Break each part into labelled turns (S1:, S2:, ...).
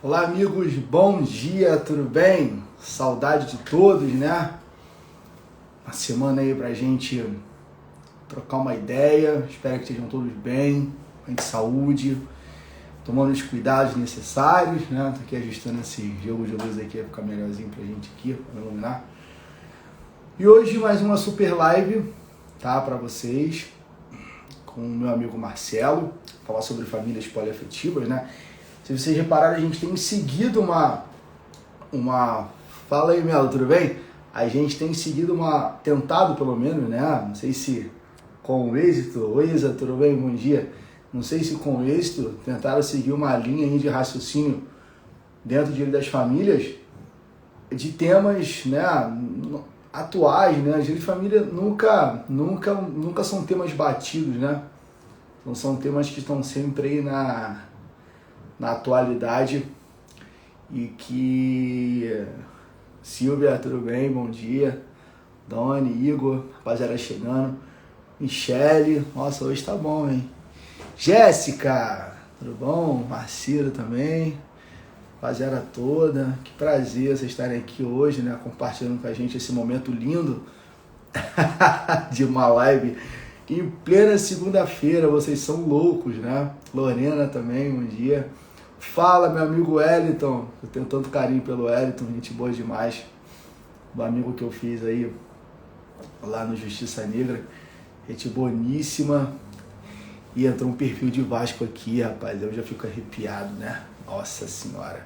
S1: Olá, amigos, bom dia, tudo bem? Saudade de todos, né? Uma semana aí pra gente trocar uma ideia. Espero que estejam todos bem, com saúde, tomando os cuidados necessários, né? Tô aqui ajustando esse jogo de luz aqui pra ficar melhorzinho pra gente aqui, pra iluminar. E hoje mais uma super live, tá? Pra vocês, com o meu amigo Marcelo, falar sobre famílias poliafetivas, né? Se vocês repararem, a gente tem seguido uma... Fala aí, Melo, tudo bem? A gente tem seguido tentado pelo menos, né? Não sei se com êxito. Oi, Isa, tudo bem? Bom dia. Não sei se com êxito tentaram seguir uma linha aí de raciocínio dentro de das famílias de temas, né, atuais, né? Direito de família nunca são temas batidos, né? Não são temas que estão sempre aí na atualidade e que... Silvia, tudo bem? Bom dia. Doni, Igor, rapaziada chegando. Michele, nossa, hoje tá bom, hein? Jéssica, tudo bom? Marcelo também. Rapaziada toda, que prazer vocês estarem aqui hoje, né? Compartilhando com a gente esse momento lindo de uma live em plena segunda-feira. Vocês são loucos, né? Lorena também, bom dia. Fala, meu amigo Wellington. Eu tenho tanto carinho pelo Wellington, gente boa demais. O amigo que eu fiz aí lá no Justiça Negra, gente boníssima. E entrou um perfil de Vasco aqui, rapaz. Eu já fico arrepiado, né? Nossa senhora.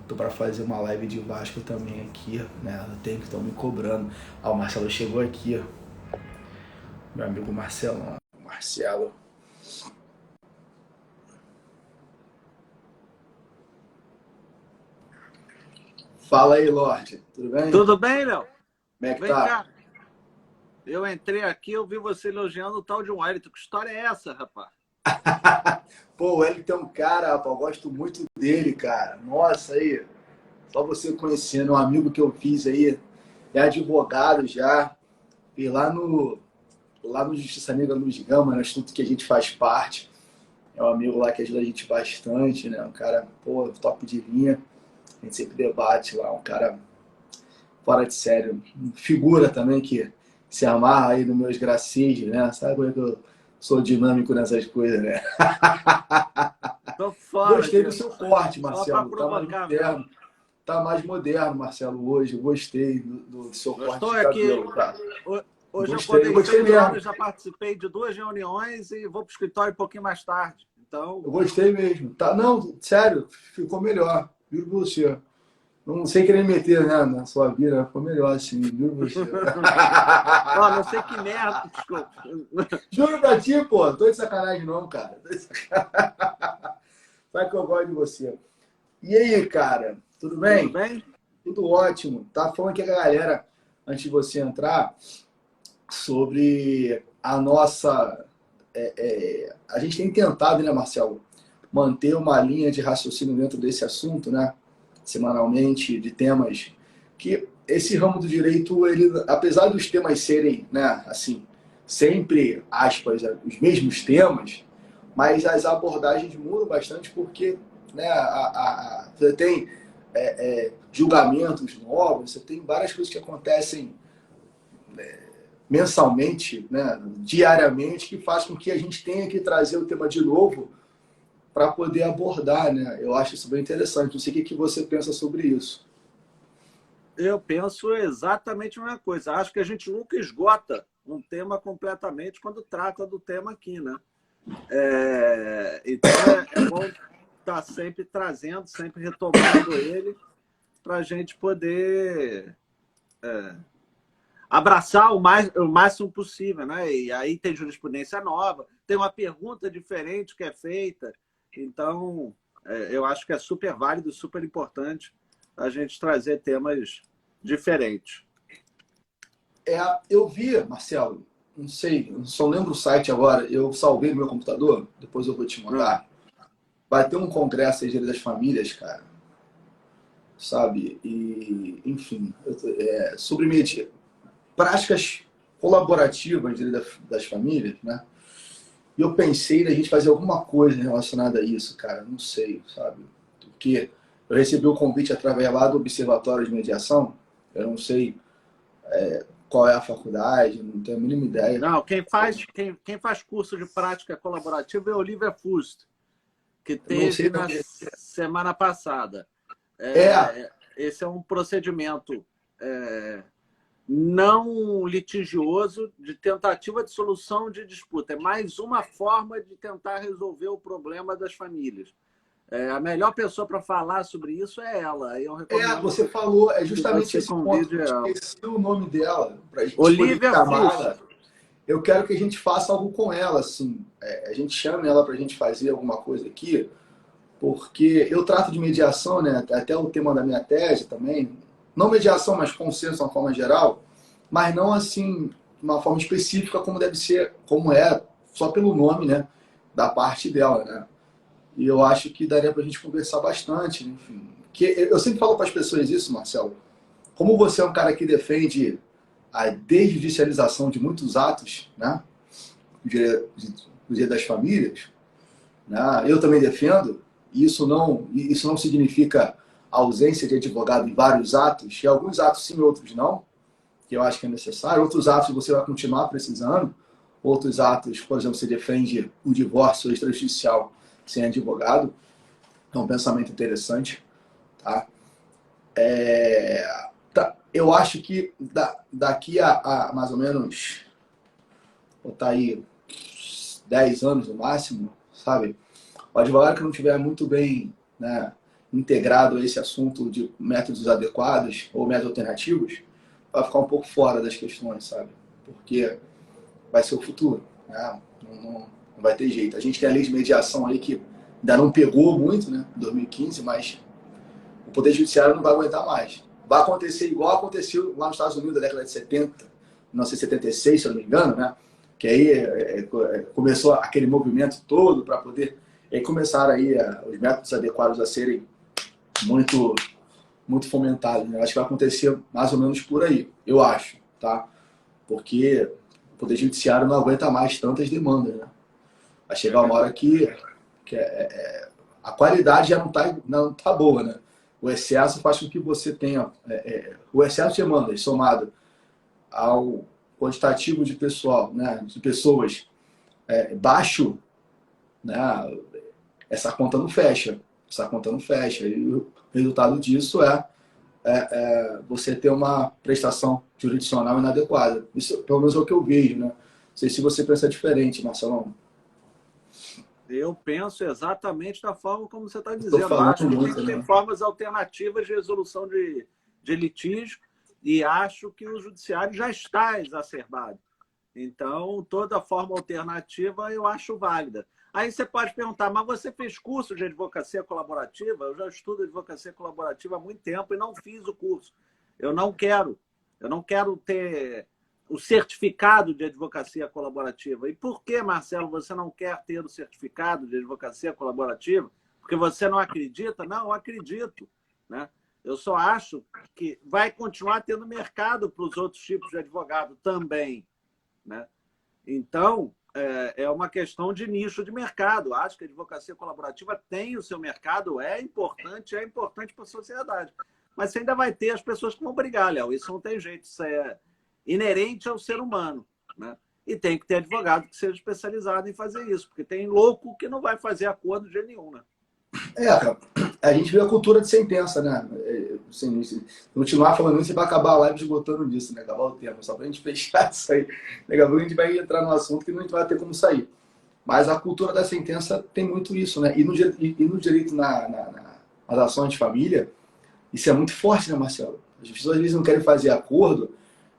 S1: Tô pra fazer uma live de Vasco também aqui, né? Eu tenho que estão me cobrando. Ah, o Marcelo chegou aqui, ó. Meu amigo Marcelão. Marcelo. Fala aí, Lorde. Tudo bem?
S2: Tudo bem, Léo?
S1: Como é que
S2: Vem
S1: tá?
S2: cá. Eu entrei aqui, eu vi você elogiando o tal de um Wellington. Que história é essa, rapaz?
S1: Pô, o Wellington é um cara, rapaz, eu gosto muito dele, cara. Nossa, aí, só você conhecendo um amigo que eu fiz aí, é advogado já, e lá no Justiça Negra Luz de Gama, né, instituto que a gente faz parte. É um amigo lá que ajuda a gente bastante, né? Um cara, pô, top de linha. A gente sempre debate lá, um cara fora de sério. Figura também que se amarra aí nos meus gracejos, né? Sabe como é que eu sou dinâmico nessas coisas, né?
S2: Tô fora
S1: Gostei do
S2: disso.
S1: seu corte,
S2: Só para
S1: Marcelo. Tá mais
S2: provocar mesmo.
S1: moderno. Tá mais moderno, Marcelo, hoje. Eu gostei do seu
S2: Gostou?
S1: corte de
S2: É que
S1: cabelo, cara.
S2: hoje eu
S1: Gostei, eu
S2: acordei
S1: gostei
S2: 6
S1: mesmo.
S2: horas, já participei de 2 reuniões e vou para o escritório um pouquinho mais tarde. Então,
S1: Eu gostei mesmo. Tá, não, sério, ficou melhor. Juro pra você. Não sei querer meter, né, na sua vida, ficou melhor assim, juro pra você.
S2: ó, não sei que merda, desculpa.
S1: Juro pra ti, pô, tô de sacanagem não, cara. Tô de sacanagem. Sabe que eu gosto de você. E aí, cara, tudo
S2: Tudo
S1: bem?
S2: bem?
S1: Tudo ótimo. Tá falando aqui com a galera, antes de você entrar, sobre a nossa... a gente tem tentado, né, Marcelo, manter uma linha de raciocínio dentro desse assunto, né, semanalmente, de temas que esse ramo do direito, ele, apesar dos temas serem, né, assim, sempre, aspas, os mesmos temas, mas as abordagens mudam bastante porque, né, você tem julgamentos novos, você tem várias coisas que acontecem mensalmente, né, diariamente, que faz com que a gente tenha que trazer o tema de novo para poder abordar, né? Eu acho isso bem interessante. Não sei o que você pensa sobre isso.
S2: Eu penso exatamente a mesma coisa. Acho que a gente nunca esgota um tema completamente quando trata do tema aqui, né? Então é bom estar sempre trazendo, sempre retomando ele para a gente poder abraçar o máximo possível, né? E aí tem jurisprudência nova, tem uma pergunta diferente que é feita. Então, eu acho que é super válido, super importante a gente trazer temas diferentes.
S1: Eu vi, Marcelo, não sei, eu só lembro o site agora, eu salvei no meu computador, depois eu vou te mandar. Vai ter um congresso aí de Direito das Famílias, cara, sabe? E, enfim, sobre práticas colaborativas de Direito das Famílias, né? E eu pensei na gente fazer alguma coisa relacionada a isso, cara, não sei, sabe? Porque Eu recebi o convite através lá do Observatório de Mediação. Eu não sei qual é a faculdade, não tenho a mínima ideia.
S2: Não, quem faz curso de prática colaborativa é Olivia Fust, que
S1: Eu não sei
S2: teve na semana passada. Esse é um procedimento não litigioso de tentativa de solução de disputa. É mais uma forma de tentar resolver o problema das famílias. A melhor pessoa para falar sobre isso é ela. Eu recomendo
S1: você falou, é justamente esse ponto.
S2: Eu
S1: esqueci o nome dela, para a gente
S2: poder
S1: chamá-la. Eu quero que a gente faça algo com ela, assim. A gente chame ela para a gente fazer alguma coisa aqui, porque eu trato de mediação, né? Até o tema da minha tese também. Não mediação, mas consenso de uma forma geral, mas não assim, de uma forma específica como deve ser, como é, só pelo nome, né? Da parte dela, né? E eu acho que daria para a gente conversar bastante, enfim. Que eu sempre falo para as pessoas isso, Marcelo. Como você é um cara que defende a desjudicialização de muitos atos, né? Do Dia das Famílias, né? Eu também defendo. E isso não significa ausência de advogado em vários atos. E alguns atos sim, outros não, que eu acho que é necessário. Outros atos você vai continuar precisando. Outros atos, por exemplo, você defende o divórcio extrajudicial sem advogado. É um pensamento interessante. Tá? Eu acho que daqui a mais ou menos, vou botar aí 10 anos no máximo, sabe? O advogado que não estiver muito bem, né, integrado a esse assunto de métodos adequados ou métodos alternativos, vai ficar um pouco fora das questões, sabe? Porque vai ser o futuro, né? Não vai ter jeito. A gente tem a lei de mediação aí que ainda não pegou muito, né, em 2015, mas o Poder Judiciário não vai aguentar mais. Vai acontecer igual aconteceu lá nos Estados Unidos, na década de 70, 1976, se eu não me engano, né? Que aí começou aquele movimento todo para poder... E aí começaram aí os métodos adequados a serem muito, muito fomentados, né? Acho que vai acontecer mais ou menos por aí, eu acho, tá? Porque o Poder Judiciário não aguenta mais tantas demandas, né? Vai chegar uma hora que a qualidade já não tá boa, né? O excesso faz com que você tenha... o excesso de demandas somado ao quantitativo de pessoal, né? De pessoas baixo, né? Essa conta não fecha. Essa conta não fecha. E o resultado disso você ter uma prestação jurisdicional inadequada. Isso, pelo menos, é o que eu vejo, né? Não sei se você pensa diferente, Marcelão.
S2: Eu penso exatamente da forma como você está dizendo.
S1: Eu
S2: acho que
S1: muito,
S2: tem que ter
S1: né?
S2: formas alternativas de resolução de litígio e acho que o judiciário já está exacerbado. Então, toda forma alternativa eu acho válida. Aí você pode perguntar, mas você fez curso de advocacia colaborativa? Eu já estudo advocacia colaborativa há muito tempo e não fiz o curso. Eu não quero ter o certificado de advocacia colaborativa. E por que, Marcelo, você não quer ter o certificado de advocacia colaborativa? Porque você não acredita? Não, eu acredito, né? Eu só acho que vai continuar tendo mercado para os outros tipos de advogado também, né? Então, é uma questão de nicho de mercado. Acho que a advocacia colaborativa tem o seu mercado, é importante para a sociedade. Mas você ainda vai ter as pessoas que vão brigar, Léo. Isso não tem jeito, isso é inerente ao ser humano, né? E tem que ter advogado que seja especializado em fazer isso, porque tem louco que não vai fazer acordo de jeito nenhum, né?
S1: Cara, a gente vê a cultura de sentença, né? Assim, se continuar falando isso, você vai acabar a live esgotando nisso, né? Acabar o tempo, só pra gente fechar isso aí. Daqui a pouco a gente vai entrar no assunto que não vai ter como sair. Mas a cultura da sentença tem muito isso, né? E no direito nas ações de família, isso é muito forte, né, Marcelo? As pessoas às vezes não querem fazer acordo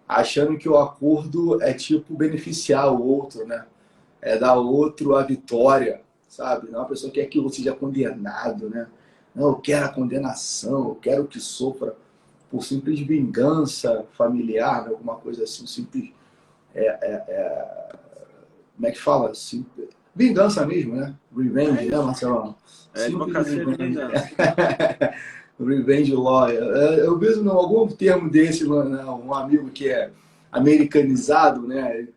S1: achando que o acordo é tipo beneficiar o outro, né? É dar ao outro a vitória, sabe? Não é uma pessoa que quer que o outro seja condenado, né? Não, eu quero a condenação, eu quero que sofra por simples vingança familiar, né? Alguma coisa assim, simples... como é que fala? Simples, vingança mesmo, né? Revenge, né, Marcelo?
S2: Advocacia de vingança.
S1: Revenge law. Eu vejo algum termo desse, né? Um amigo que é americanizado, né?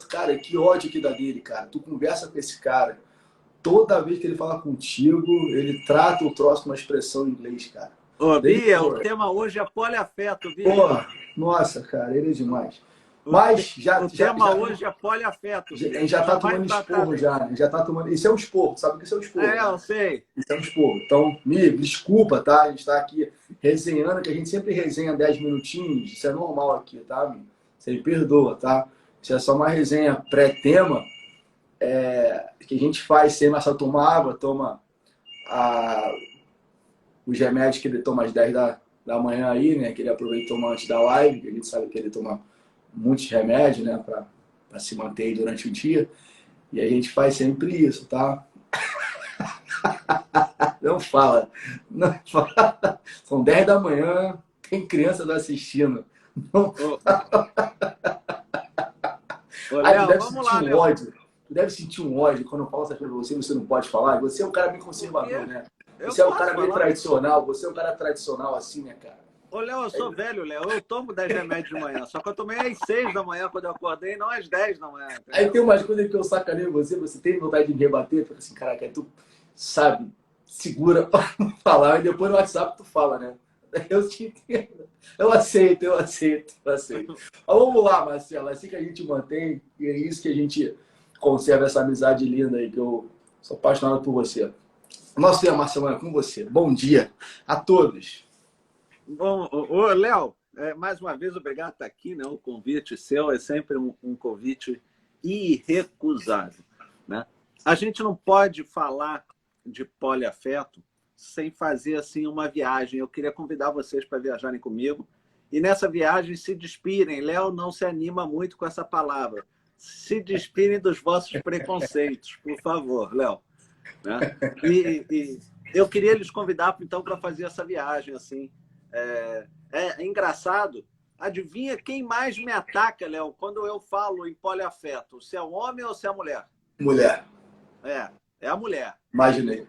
S1: Cara, que ódio que dá dele, cara. Tu conversa com esse cara, toda vez que ele fala contigo, ele trata o troço com uma expressão em inglês, cara.
S2: Ô, Bia, o tema hoje é poliafeto, Bia.
S1: Pô, nossa, cara, ele é demais. Mas
S2: o tema hoje é poliafeto.
S1: A gente já tá tomando esporro já. A gente já tá tomando. Isso é um esporro, sabe o que isso é um esporro?
S2: É, eu sei.
S1: Isso é um esporro. Então, amigo, desculpa, tá? A gente tá aqui resenhando, que a gente sempre resenha 10 minutinhos. Isso é normal aqui, tá, amigo? Você me perdoa, tá? Isso é só uma resenha pré-tema que a gente faz sem mais só tomar água, toma os remédios que ele toma às 10 da manhã aí, né? Que ele aproveita e toma antes da live, que a gente sabe que ele toma muitos remédios, né, para se manter aí durante o dia. E a gente faz sempre isso, tá? Não fala. Não fala. São 10 da manhã, tem criança assistindo. Não fala.
S2: Ô, Léo, vamos lá, Léo.
S1: Tu deve sentir um ódio quando eu falo essas coisas pra você não pode falar. Você é um cara bem conservador, né? Você é um cara bem tradicional. Você é um cara tradicional assim, né, cara?
S2: Ô, Léo, eu sou velho, Léo. Eu tomo 10 remédios de manhã. Só que eu tomei às 6 da manhã quando eu acordei, não às 10 da manhã. Entendeu?
S1: Aí tem umas coisas que eu sacaneio você tem vontade de me rebater, fala assim, caraca, tu sabe, segura pra não falar, e depois no WhatsApp tu fala, né? Eu te entendo. Eu aceito. Mas vamos lá, Marcelo, é assim que a gente mantém, e é isso que a gente conserva essa amizade linda aí, que eu sou apaixonado por você. Nosso tema, Marcelo, é com você. Bom dia a todos.
S2: Bom, Léo, mais uma vez, obrigado por estar aqui, né? O convite seu é sempre um convite irrecusável, né? A gente não pode falar de poliafeto sem fazer assim uma viagem. Eu queria convidar vocês para viajarem comigo e nessa viagem se despirem. Léo não se anima muito com essa palavra. Se despirem dos vossos preconceitos, por favor, Léo. Né? E eu queria lhes convidar, então, para fazer essa viagem assim. É engraçado. Adivinha quem mais me ataca, Léo, quando eu falo em poliafeto? Se é um homem ou se é a mulher?
S1: Mulher.
S2: É a mulher.
S1: Imaginei.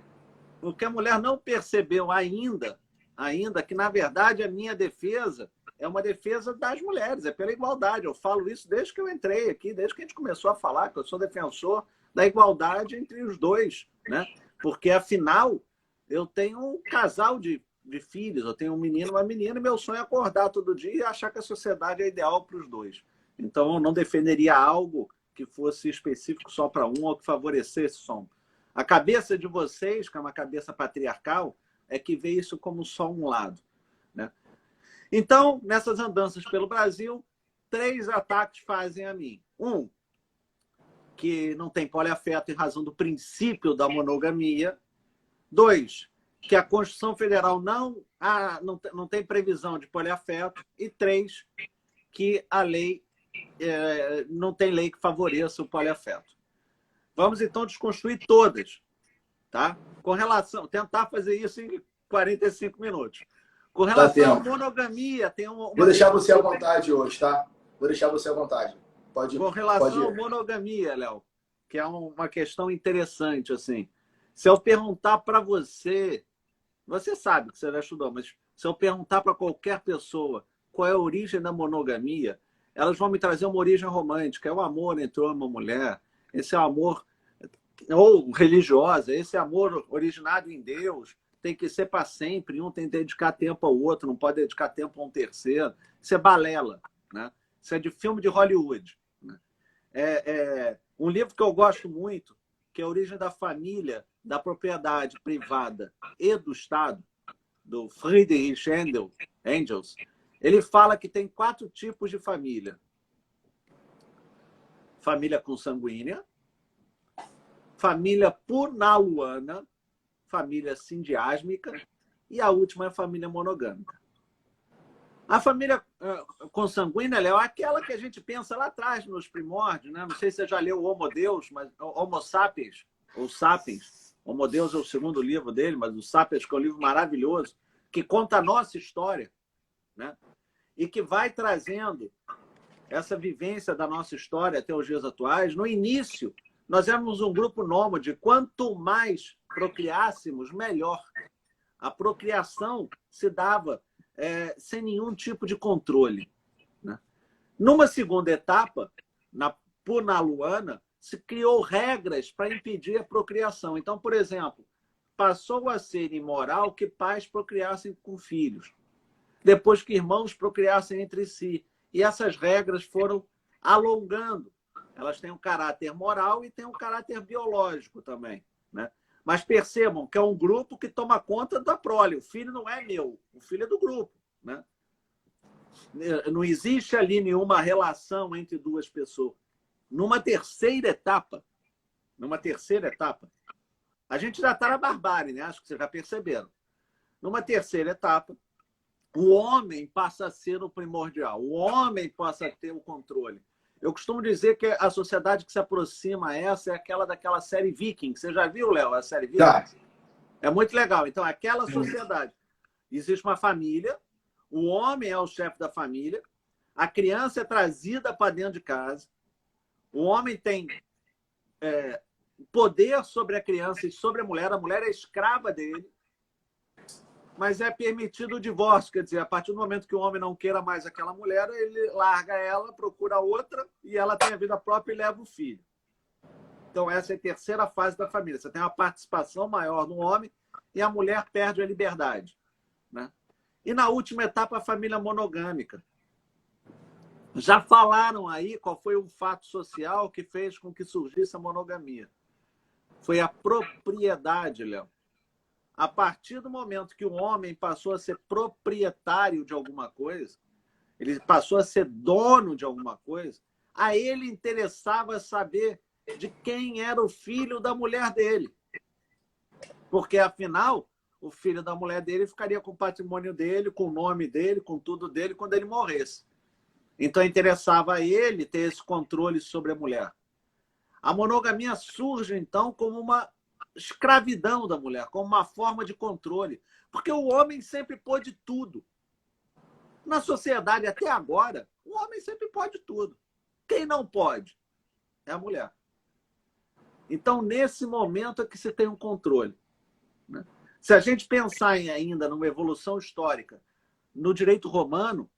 S2: Porque a mulher não percebeu ainda que, na verdade, a minha defesa é uma defesa das mulheres, é pela igualdade. Eu falo isso desde que eu entrei aqui, desde que a gente começou a falar, que eu sou defensor da igualdade entre os dois, né? Porque, afinal, eu tenho um casal de filhos, eu tenho um menino e uma menina, e meu sonho é acordar todo dia e achar que a sociedade é ideal para os dois. Então, eu não defenderia algo que fosse específico só para um ou que favorecesse só um. A cabeça de vocês, que é uma cabeça patriarcal, é que vê isso como só um lado, né? Então, nessas andanças pelo Brasil, 3 ataques fazem a mim. Um, que não tem poliafeto em razão do princípio da monogamia. 2, que a Constituição Federal não tem previsão de poliafeto. E 3, que a lei não tem lei que favoreça o poliafeto. Vamos, então, desconstruir todas, tá? Com relação... Tentar fazer isso em 45 minutos. Com relação à monogamia, tem uma...
S1: Vou deixar você à vontade hoje, tá? Vou deixar você à vontade.
S2: Com relação à monogamia, Léo, que é uma questão interessante, assim. Se eu perguntar para você... Você sabe que você já estudou, mas se eu perguntar para qualquer pessoa qual é a origem da monogamia, elas vão me trazer uma origem romântica. É o amor entre homem e mulher. Esse é o amor, ou religiosa, esse amor originado em Deus, tem que ser para sempre, um tem que dedicar tempo ao outro, não pode dedicar tempo a um terceiro. Isso é balela, né? Isso é de filme de Hollywood, né? Um livro que eu gosto muito, que é A Origem da Família, da Propriedade Privada e do Estado, do Friedrich Engels. Ele fala que tem 4 tipos de família. Família consanguínea, família purnaluana, família sindiásmica e a última é a família monogâmica. A família consanguínea é aquela que a gente pensa lá atrás, nos primórdios, né? Não sei se você já leu o Homo Deus, mas Homo Sapiens, ou Sapiens. Homo Deus é o segundo livro dele, mas o Sapiens, que é um livro maravilhoso, que conta a nossa história, né? E que vai trazendo essa vivência da nossa história até os dias atuais. No início, nós éramos um grupo nômade. Quanto mais procriássemos, melhor. A procriação se dava sem nenhum tipo de controle, né? Numa segunda etapa, na purnaluana, se criou regras para impedir a procriação. Então, por exemplo, passou a ser imoral que pais procriassem com filhos, depois que irmãos procriassem entre si. E essas regras foram alongando. Elas têm um caráter moral e têm um caráter biológico também, né? Mas percebam que é um grupo que toma conta da prole. O filho não é meu, o filho é do grupo, né? Não existe ali nenhuma relação entre duas pessoas. Numa terceira etapa, a gente já está na barbárie, né? Acho que vocês já perceberam. Numa terceira etapa, o homem passa a ser o primordial, o homem passa a ter o controle. Eu costumo dizer que a sociedade que se aproxima a essa é aquela daquela série Viking. Você já viu, Léo, a série Viking?
S1: Tá.
S2: É muito legal. Então, aquela sociedade. Existe uma família, o homem é o chefe da família, a criança é trazida para dentro de casa, o homem tem poder sobre a criança e sobre a mulher é escrava dele, mas é permitido o divórcio, quer dizer, a partir do momento que o homem não queira mais aquela mulher, ele larga ela, procura outra, e ela tem a vida própria e leva o filho. Então, essa é a terceira fase da família. Você tem uma participação maior no homem e a mulher perde a liberdade, né? E na última etapa, a família monogâmica. Já falaram aí qual foi o fato social que fez com que surgisse a monogamia. Foi a propriedade, Léo. A partir do momento que o homem passou a ser proprietário de alguma coisa, ele passou a ser dono de alguma coisa, a ele interessava saber de quem era o filho da mulher dele. Porque, afinal, o filho da mulher dele ficaria com o patrimônio dele, com o nome dele, com tudo dele, quando ele morresse. Então, interessava a ele ter esse controle sobre a mulher. A monogamia surge, então, como uma escravidão da mulher, como uma forma de controle. Porque o homem sempre pôde tudo. Na sociedade, até agora, o homem sempre pode tudo. Quem não pode é a mulher. Então, nesse momento é que se tem um controle, né? Se a gente pensar ainda numa evolução histórica, no direito romano,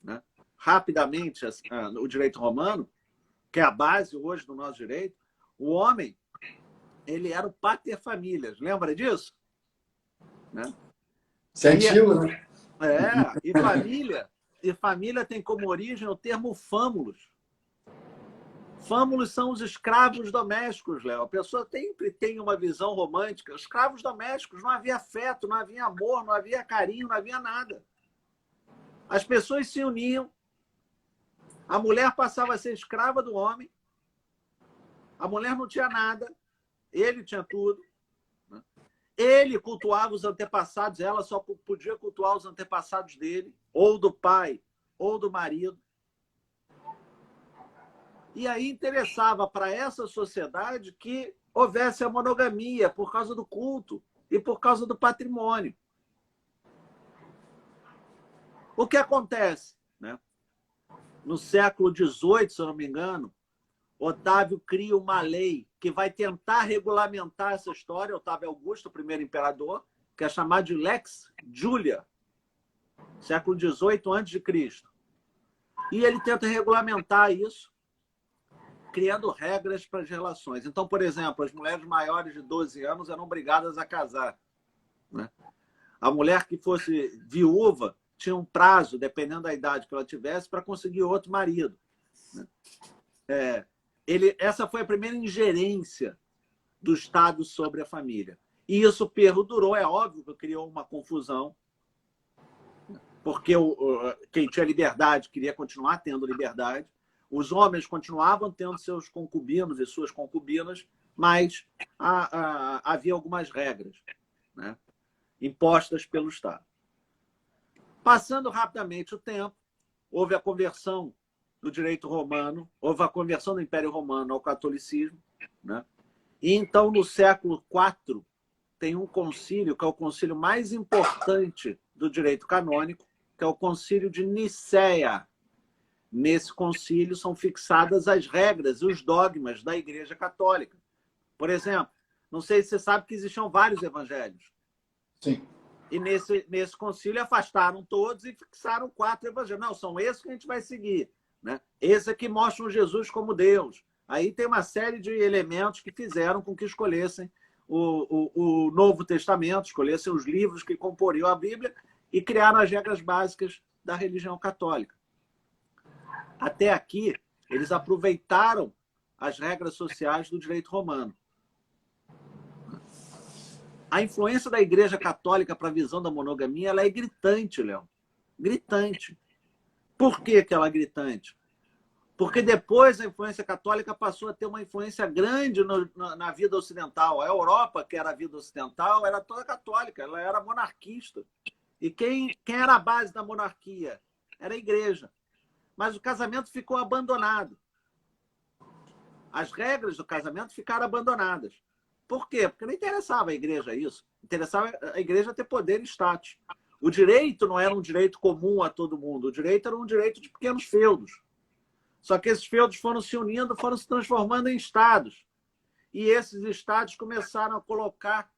S2: né, rapidamente, o direito romano, que é a base hoje do nosso direito, o homem, ele era o pater familias. Lembra disso? Né?
S1: Isso é antigo, né?
S2: E família tem como origem o termo fâmulos. Fâmulos são os escravos domésticos, Léo. A pessoa sempre tem uma visão romântica. Os escravos domésticos, não havia afeto, não havia amor, não havia carinho, não havia nada. As pessoas se uniam. A mulher passava a ser escrava do homem. A mulher não tinha nada. Ele tinha tudo. Ele cultuava os antepassados. Ela só podia cultuar os antepassados dele, ou do pai, ou do marido. E aí interessava para essa sociedade que houvesse a monogamia por causa do culto e por causa do patrimônio. O que acontece, né? No século XVIII, se eu não me engano, Otávio cria uma lei que vai tentar regulamentar essa história. Otávio Augusto, o primeiro imperador, que é chamado de Lex Julia, século XVIII a.C. E ele tenta regulamentar isso, criando regras para as relações. Então, por exemplo, as mulheres maiores de 12 anos eram obrigadas a casar, né? A mulher que fosse viúva tinha um prazo, dependendo da idade que ela tivesse, para conseguir outro marido, né? Essa foi a primeira ingerência do Estado sobre a família. E isso perdurou, é óbvio que criou uma confusão, porque quem tinha liberdade queria continuar tendo liberdade. Os homens continuavam tendo seus concubinos e suas concubinas, mas havia algumas regras, né, impostas pelo Estado. Passando rapidamente o tempo, houve a conversão do direito romano, houve a conversão do Império Romano ao catolicismo, né? E então, no século IV, tem um concílio, que é o concílio mais importante do direito canônico, que é o Concílio de Nicéia. Nesse concílio são fixadas as regras e os dogmas da Igreja Católica. Por exemplo, não sei se você sabe que existiam vários evangelhos.
S1: Sim.
S2: E nesse concílio afastaram todos e fixaram 4 evangelhos. Não, são esses que a gente vai seguir, né? Esses aqui mostram Jesus como Deus. Aí tem uma série de elementos que fizeram com que escolhessem o Novo Testamento, escolhessem os livros que comporiam a Bíblia e criaram as regras básicas da religião católica. Até aqui, eles aproveitaram as regras sociais do direito romano. A influência da Igreja Católica para a visão da monogamia ela é gritante, Léo. Gritante. Por que ela é gritante? Porque depois a influência católica passou a ter uma influência grande na vida ocidental. A Europa, que era a vida ocidental, era toda católica, ela era monarquista. E quem era a base da monarquia? Era a igreja. Mas o casamento ficou abandonado. As regras do casamento ficaram abandonadas. Por quê? Porque não interessava a igreja isso. Interessava a igreja ter poder e status. O direito não era um direito comum a todo mundo. O direito era um direito de pequenos feudos. Só que esses feudos foram se unindo, foram se transformando em estados. E esses estados começaram a colocar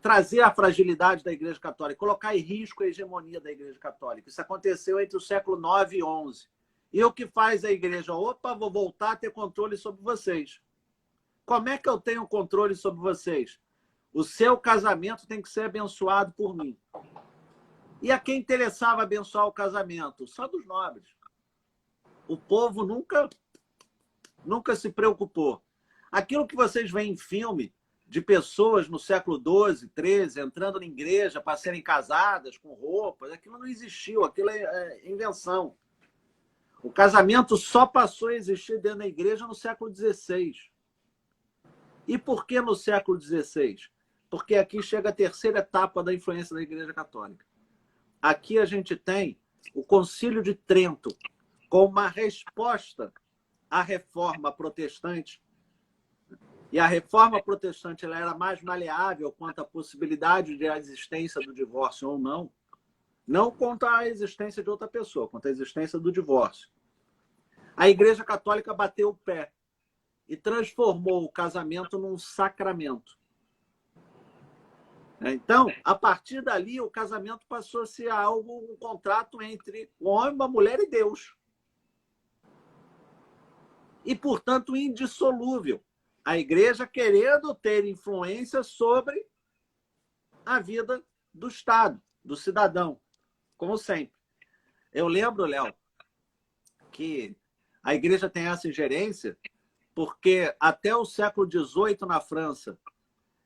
S2: trazer a fragilidade da Igreja Católica, colocar em risco a hegemonia da Igreja Católica. Isso aconteceu entre o século IX e XI. E o que faz a Igreja? Opa, vou voltar a ter controle sobre vocês. Como é que eu tenho controle sobre vocês? O seu casamento tem que ser abençoado por mim. E a quem interessava abençoar o casamento? Só dos nobres. O povo nunca se preocupou. Aquilo que vocês veem em filme de pessoas no século XII, XIII, entrando na igreja para serem casadas com roupas, aquilo não existiu, aquilo é invenção. O casamento só passou a existir dentro da igreja no século XVI. E por que no século XVI? Porque aqui chega a terceira etapa da influência da Igreja Católica. Aqui a gente tem o Concílio de Trento como uma resposta à reforma protestante. E a reforma protestante ela era mais maleável quanto à possibilidade de a existência do divórcio ou não. Não quanto à existência de outra pessoa, quanto à existência do divórcio. A Igreja Católica bateu o pé e transformou o casamento num sacramento. Então, a partir dali, o casamento passou a ser um contrato entre o homem, uma mulher e Deus. E, portanto, indissolúvel. A igreja querendo ter influência sobre a vida do Estado, do cidadão, como sempre. Eu lembro, Léo, que a igreja tem essa ingerência porque até o século XVIII na França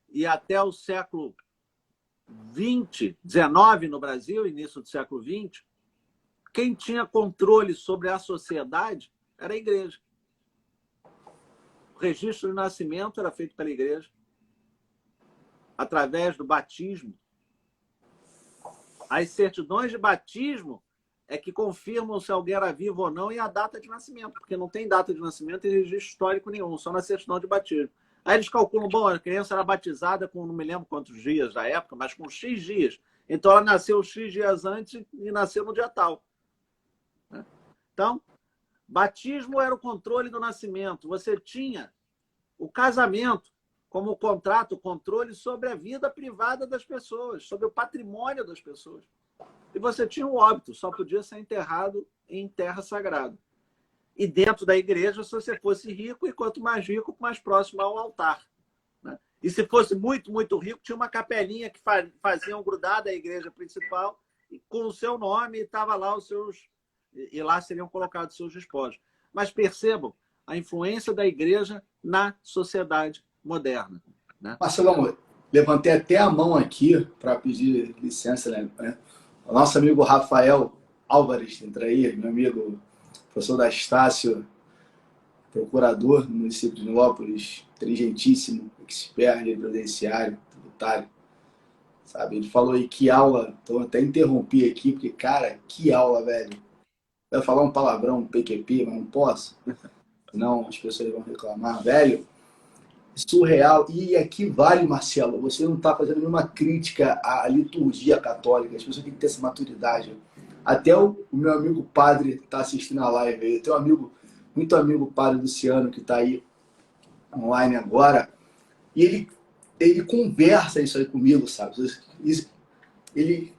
S2: e até o século XIX no Brasil, início do século XX, quem tinha controle sobre a sociedade era a igreja. O registro de nascimento era feito pela igreja, através do batismo. As certidões de batismo é que confirmam se alguém era vivo ou não e a data de nascimento, porque não tem data de nascimento e registro histórico nenhum, só na certidão de batismo. Aí eles calculam, bom, a criança era batizada com não me lembro quantos dias da época, mas com X dias. Então ela nasceu X dias antes e nasceu no dia tal. Então, batismo era o controle do nascimento. Você tinha o casamento como contrato, controle sobre a vida privada das pessoas, sobre o patrimônio das pessoas. E você tinha o óbito, só podia ser enterrado em terra sagrada. E dentro da igreja, se você fosse rico, e quanto mais rico, mais próximo ao altar. Né? E se fosse muito, muito rico, tinha uma capelinha que faziam grudada à igreja principal, com o seu nome, e estava lá os seus... E lá seriam colocados os seus despojos. Mas percebam a influência da igreja na sociedade moderna. Né?
S1: Marcelo, levantei até a mão aqui para pedir licença, né? O nosso amigo Rafael Álvares, entra aí, meu amigo, professor da Estácio, procurador do município de Nilópolis, inteligentíssimo, expert, previdenciário, tributário, sabe? Ele falou aí que aula, então até interrompi aqui, porque, cara, que aula, velho. Eu ia falar um palavrão, um PQP, mas não posso, senão as pessoas vão reclamar, velho. Surreal. E aqui vale, Marcelo, você não está fazendo nenhuma crítica à liturgia católica, as pessoas têm que ter essa maturidade. Até o meu amigo padre está assistindo a live aí, eu tenho um amigo, muito amigo, o padre Luciano, que está aí online agora, e ele conversa isso aí comigo, sabe? Isso aí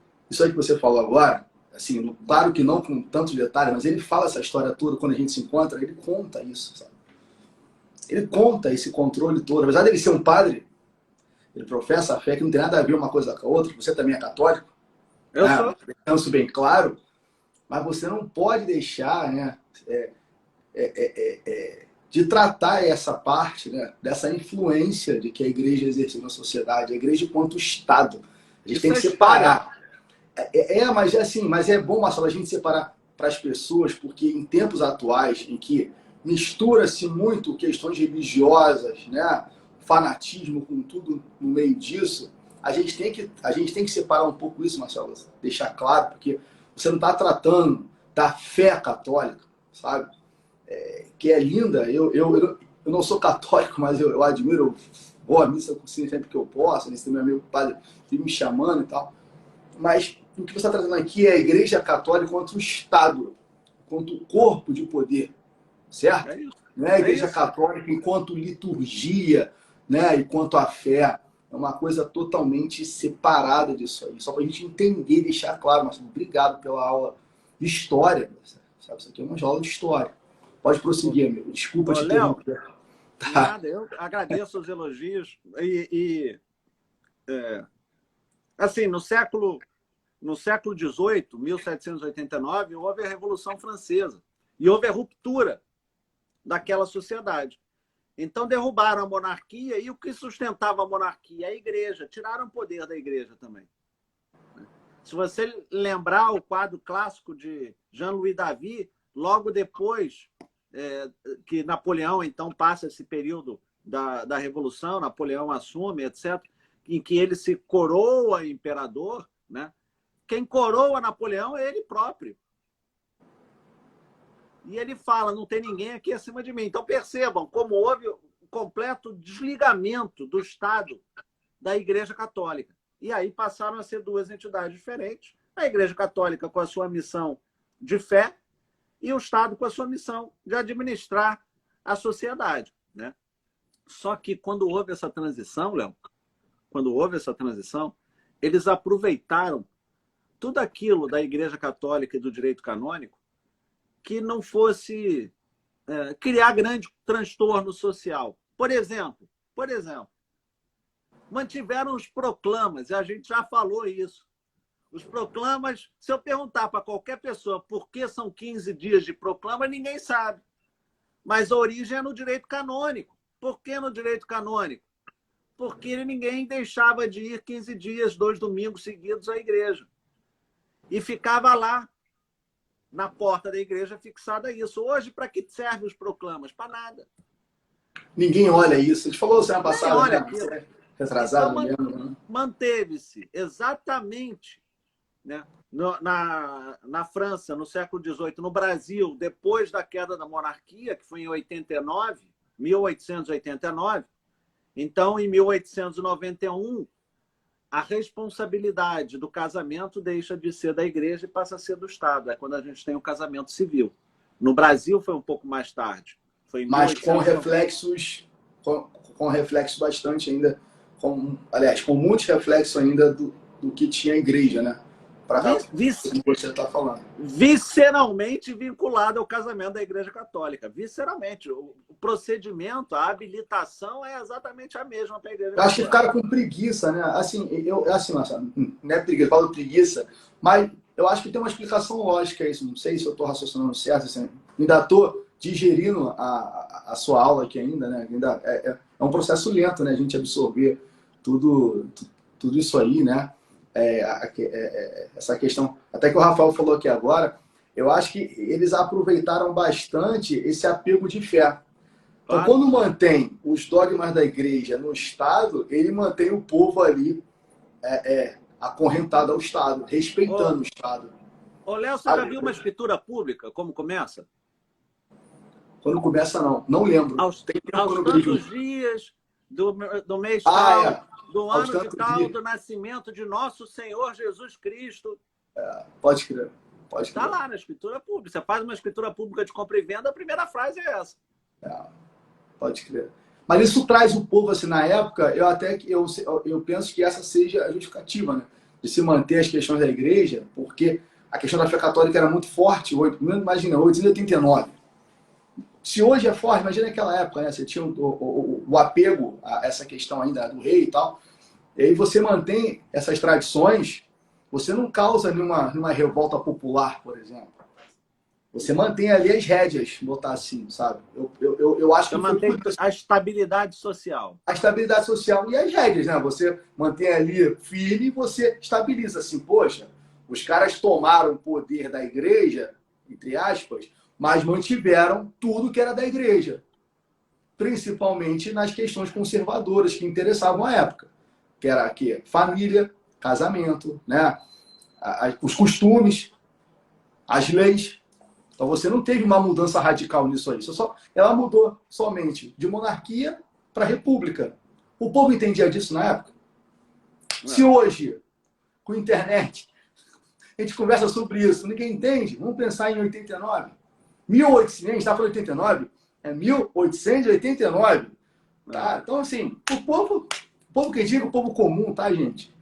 S1: que você falou agora, assim, claro que não com tantos detalhes, mas ele fala essa história toda quando a gente se encontra, ele conta isso, sabe? Ele conta esse controle todo. Apesar dele ser um padre, ele professa a fé que não tem nada a ver uma coisa com a outra, você também é católico,
S2: Eu sou.
S1: deixando isso bem claro, mas você não pode deixar, né, de tratar essa parte, né, dessa influência de que a igreja exerce na sociedade, a igreja enquanto Estado. A gente
S2: Isso
S1: tem
S2: é
S1: que
S2: história.
S1: separar. Mas é assim, mas é bom, Marcelo, a gente separar para as pessoas, porque em tempos atuais, em que mistura-se muito questões religiosas, né, fanatismo com tudo no meio disso, a gente tem que separar um pouco isso, Marcelo, deixar claro, porque você não está tratando da fé católica, sabe? Que é linda. Eu não sou católico, mas eu admiro, eu vou à missa sempre que eu posso, esse meu amigo padre me chamando e tal. Mas o que você está trazendo aqui é a Igreja Católica contra o Estado, contra o corpo de poder, certo?
S2: É isso.
S1: Não é a
S2: É
S1: Igreja
S2: isso.
S1: Católica enquanto liturgia, né, e quanto a fé. É uma coisa totalmente separada disso aí. Só para a gente entender e deixar claro. Mas obrigado pela aula de história. Sabe? Isso aqui é uma aula de história. Pode prosseguir, amigo. Desculpa
S2: Ô,
S1: te
S2: Léo,
S1: interromper. Tá.
S2: nada, eu agradeço os elogios. Assim, no século XVIII, 1789, houve a Revolução Francesa e houve a ruptura daquela sociedade. Então, derrubaram a monarquia e o que sustentava a monarquia? A igreja. Tiraram o poder da igreja também. Se você lembrar o quadro clássico de Jean-Louis David, logo depois que Napoleão, então, passa esse período da Revolução, Napoleão assume, etc., em que ele se coroa imperador, né? Quem coroa Napoleão é ele próprio. E ele fala, não tem ninguém aqui acima de mim. Então, percebam como houve um completo desligamento do Estado da Igreja Católica. E aí passaram a ser duas entidades diferentes. A Igreja Católica com a sua missão de fé e o Estado com a sua missão de administrar a sociedade, né? Só que quando houve essa transição, Léo, eles aproveitaram tudo aquilo da Igreja Católica e do direito canônico que não fosse criar grande transtorno social. Por exemplo, mantiveram os proclamas, e a gente já falou isso. Os proclamas, se eu perguntar para qualquer pessoa por que são 15 dias de proclama, ninguém sabe. Mas a origem é no direito canônico. Por que no direito canônico? Porque ninguém deixava de ir 15 dias, 2 domingos seguidos à igreja. E ficava lá, na porta da igreja, fixada isso. Hoje, para que servem os proclamas? Para nada.
S1: Ninguém olha isso. A gente falou semana passada,
S2: olha
S1: né?
S2: aquilo.
S1: Retrasado,
S2: Então,
S1: mesmo, né?
S2: manteve-se exatamente, né, na França, no século XVIII, no Brasil, depois da queda da monarquia, que foi em 1889, então, em 1891, a responsabilidade do casamento deixa de ser da igreja e passa a ser do Estado. É quando a gente tem o casamento civil. No Brasil foi um pouco mais tarde. Foi em
S1: Mas com
S2: 1890.
S1: reflexos bastante ainda, com muitos reflexos ainda do que tinha a igreja, né? Para cá, como você está falando.
S2: Visceralmente vinculado ao casamento da Igreja Católica. Visceralmente. O procedimento, a habilitação é exatamente a mesma para a Igreja Católica.
S1: Acho que ficaram com preguiça, né? Assim, Marcelo, não é preguiça, eu falo preguiça, mas eu acho que tem uma explicação lógica isso. Não sei se eu estou raciocinando certo, assim, ainda estou digerindo a sua aula aqui ainda, né? Ainda é um processo lento, né? A gente absorver tudo isso aí, né? Essa questão, até que o Rafael falou aqui agora, eu acho que eles aproveitaram bastante esse apego de fé. Então, quando mantém os dogmas da igreja no Estado, ele mantém o povo ali acorrentado ao Estado, respeitando o Estado.
S2: Ô, Léo, você já viu uma escritura pública? Como começa?
S1: Quando começa, não lembro.
S2: Aos tantos dias do mês tal, do ano de tal, do nascimento de nosso Senhor Jesus Cristo.
S1: Pode crer.
S2: Está lá na escritura pública. Você faz uma escritura pública de compra e venda, a primeira frase é essa.
S1: Pode crer. Mas isso traz o povo, assim, na época, eu penso que essa seja a justificativa, né? De se manter as questões da igreja, porque a questão da fé católica era muito forte, imagina, 889. Se hoje é forte, imagina naquela época, né? Você tinha o apego a essa questão ainda do rei e tal. E aí você mantém essas tradições, você não causa nenhuma revolta popular, por exemplo. Você mantém ali as rédeas, botar assim, sabe? Eu acho
S2: Você
S1: que
S2: mantém a estabilidade social.
S1: a estabilidade social e as rédeas, né? Você mantém ali firme e você estabiliza assim, poxa, os caras tomaram o poder da igreja, entre aspas, mas mantiveram tudo que era da igreja, principalmente nas questões conservadoras que interessavam à época, que era aqui, família, casamento, né? Os costumes, as leis. Então você não teve uma mudança radical nisso aí. Ela mudou somente de monarquia para república. O povo entendia disso na época? Se hoje, com internet, a gente conversa sobre isso, ninguém entende, vamos pensar em 89. 1800, a gente está falando de 89, é 1889. Tá? Então, assim, o povo que diga, o povo comum, tá, gente?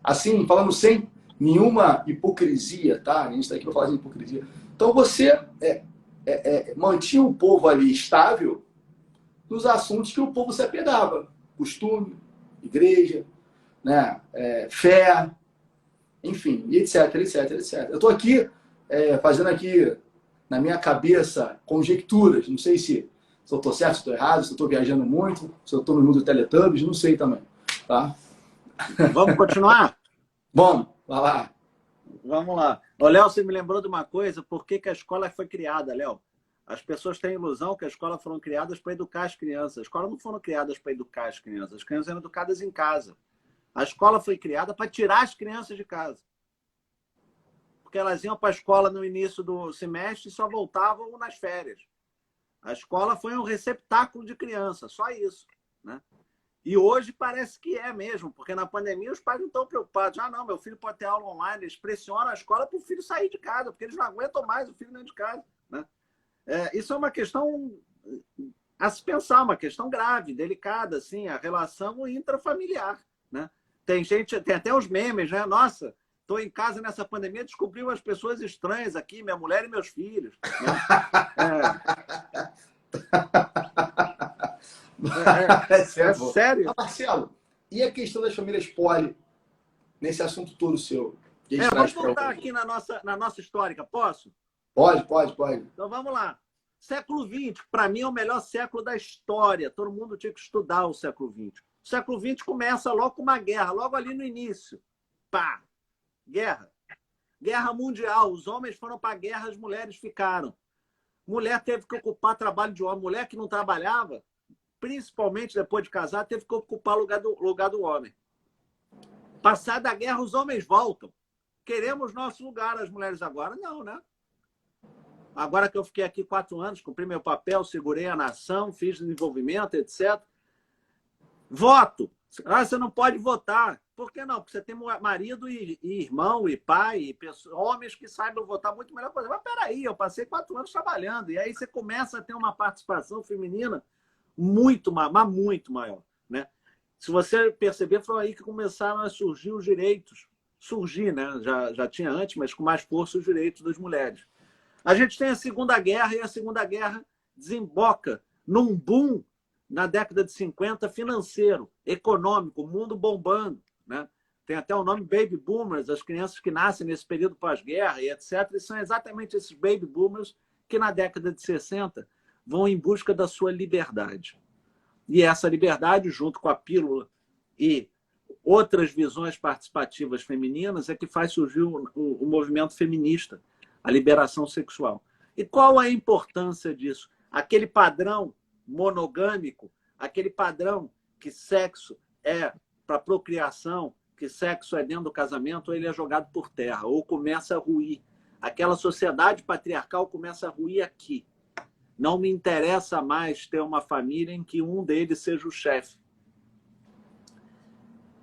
S1: Assim, falando sem nenhuma hipocrisia, tá? A gente está aqui para falar de hipocrisia. Então, você mantinha o povo ali estável nos assuntos que o povo se apegava. Costume, igreja, né? Fé, enfim, etc, etc, etc. Eu estou aqui fazendo aqui, na minha cabeça, conjecturas. Não sei se eu estou certo, se estou errado, se eu estou viajando muito, se eu estou no mundo do Teletubbies, não sei também. Tá?
S2: Vamos continuar?
S1: Vamos, vai lá.
S2: Vamos lá. Ô, Léo, você me lembrou de uma coisa, por que a escola foi criada, Léo? As pessoas têm a ilusão que as escolas foram criadas para educar as crianças. As escolas não foram criadas para educar as crianças eram educadas em casa. A escola foi criada para tirar as crianças de casa. Porque elas iam para a escola no início do semestre e só voltavam nas férias. A escola foi um receptáculo de criança, só isso, né? E hoje parece que é mesmo, porque na pandemia os pais não estão preocupados. Ah, não, meu filho pode ter aula online, eles pressionam a escola para o filho sair de casa, porque eles não aguentam mais o filho dentro de casa, né? Isso é uma questão a se pensar, uma questão grave, delicada, assim, a relação intrafamiliar, né? Tem até os memes, né? Nossa, estou em casa nessa pandemia, descobri umas pessoas estranhas aqui, minha mulher e meus filhos, né? Sério?
S1: Marcelo, e a questão das famílias poli, nesse assunto todo seu?
S2: Vamos voltar aqui na nossa histórica, posso?
S1: Pode.
S2: Então vamos lá. Século XX, para mim, é o melhor século da história. Todo mundo tinha que estudar o século XX. O século XX começa logo com uma guerra, logo ali no início. Pá! Guerra. Guerra mundial. Os homens foram para a guerra, as mulheres ficaram. Mulher teve que ocupar trabalho de homem. Mulher que não trabalhava, principalmente depois de casar, teve que ocupar o lugar do homem. Passada a guerra, os homens voltam. Queremos nosso lugar, as mulheres agora não, né? Agora que eu fiquei aqui 4 anos, cumpri meu papel, segurei a nação, fiz desenvolvimento, etc. Voto. Ah, você não pode votar. Por que não? Porque você tem marido e irmão e pai, e homens que saibam votar muito melhor. Mas peraí, eu passei 4 anos trabalhando. E aí você começa a ter uma participação feminina muito maior, né? Se você perceber, foi aí que começaram a surgir os direitos. Surgir, né? Já tinha antes, mas com mais força os direitos das mulheres. A gente tem a Segunda Guerra, e a Segunda Guerra desemboca num boom na década de 50 financeiro, econômico, o mundo bombando, né? Tem até o nome Baby Boomers, as crianças que nascem nesse período pós-guerra e etc. E são exatamente esses Baby Boomers que na década de 60 vão em busca da sua liberdade. E essa liberdade, junto com a pílula e outras visões participativas femininas, é que faz surgir o movimento feminista, a liberação sexual. E qual a importância disso? Aquele padrão monogâmico, aquele padrão que sexo é para procriação, que sexo é dentro do casamento, ele é jogado por terra, ou começa a ruir. Aquela sociedade patriarcal começa a ruir aqui. Não me interessa mais ter uma família em que um deles seja o chefe.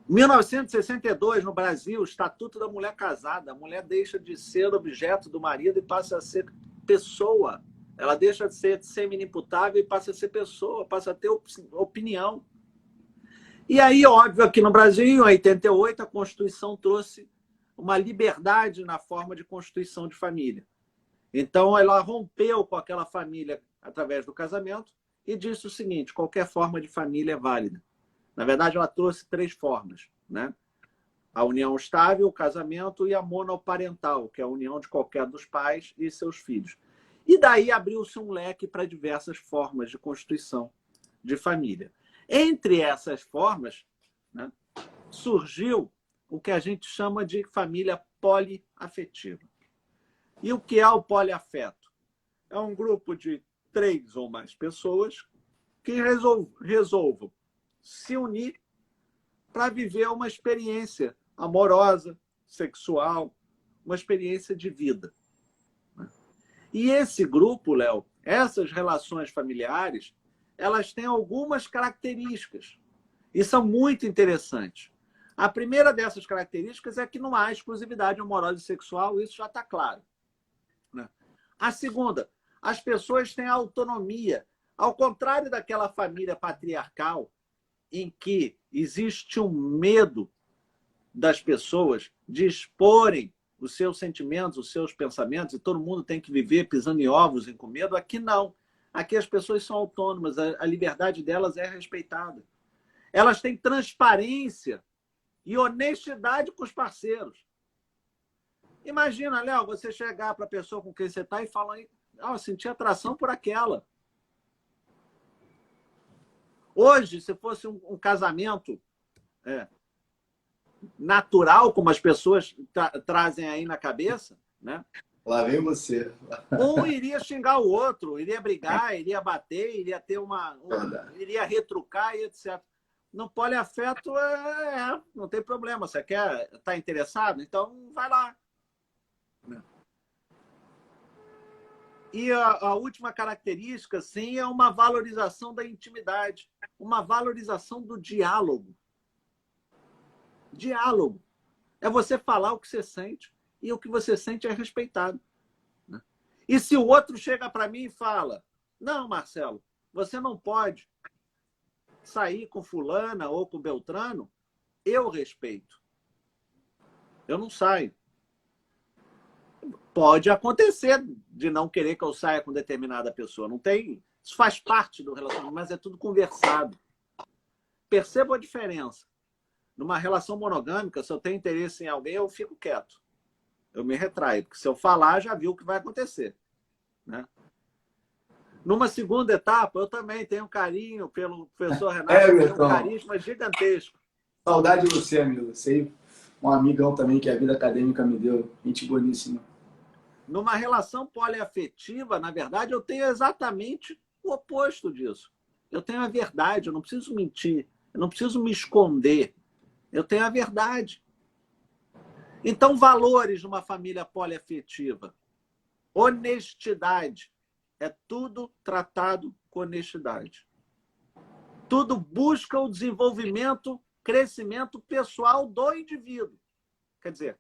S2: 1962, no Brasil, o Estatuto da Mulher Casada. A mulher deixa de ser objeto do marido e passa a ser pessoa. Ela deixa de ser semi-imputável e passa a ser pessoa, passa a ter opinião. E aí, óbvio, aqui no Brasil, em 88, a Constituição trouxe uma liberdade na forma de constituição de família. Então, ela rompeu com aquela família através do casamento e disse o seguinte: qualquer forma de família é válida. Na verdade, ela trouxe 3 formas, né? A união estável, o casamento e a monoparental, que é a união de qualquer dos pais e seus filhos. E daí abriu-se um leque para diversas formas de constituição de família. Entre essas formas, né, surgiu o que a gente chama de família poliafetiva. E o que é o poliafeto? É um grupo de 3 ou mais pessoas que resolvam se unir para viver uma experiência amorosa, sexual, uma experiência de vida. E esse grupo, Léo, essas relações familiares, elas têm algumas características e são muito interessantes. A primeira dessas características é que não há exclusividade amorosa e sexual, isso já está claro. A segunda, as pessoas têm autonomia. Ao contrário daquela família patriarcal, em que existe um medo das pessoas de exporem os seus sentimentos, os seus pensamentos, e todo mundo tem que viver pisando em ovos e com medo, aqui não. Aqui as pessoas são autônomas, a liberdade delas é respeitada. Elas têm transparência e honestidade com os parceiros. Imagina, Léo, você chegar para a pessoa com quem você está e falar: eu senti atração por aquela. Hoje, se fosse um casamento natural, como as pessoas trazem aí na cabeça, né?
S1: Lá vem você.
S2: Um iria xingar o outro, iria brigar, iria bater, iria ter iria retrucar e etc. No poliafeto, não tem problema. Você tá interessado? Então, vai lá. E a última característica, sim, é uma valorização da intimidade, uma valorização do diálogo. Diálogo é você falar o que você sente e o que você sente é respeitado. E se o outro chega para mim e fala: não, Marcelo, você não pode sair com fulana ou com Beltrano, eu respeito. Eu não saio. Pode acontecer de não querer que eu saia com determinada pessoa. Não tem... Isso faz parte do relacionamento, mas é tudo conversado. Perceba a diferença. Numa relação monogâmica, se eu tenho interesse em alguém, eu fico quieto. Eu me retraio, porque se eu falar, já viu o que vai acontecer. Né? Numa segunda etapa, eu também tenho carinho pelo professor Renato, eu tenho um carisma gigantesco.
S1: Saudade de você, amigo. Você um amigão também que a vida acadêmica me deu. Gente boníssima.
S2: Numa relação poliafetiva, na verdade, eu tenho exatamente o oposto disso. Eu tenho a verdade, eu não preciso mentir, eu não preciso me esconder. Eu tenho a verdade. Então, valores numa família poliafetiva. Honestidade. É tudo tratado com honestidade. Tudo busca o desenvolvimento, crescimento pessoal do indivíduo. Quer dizer,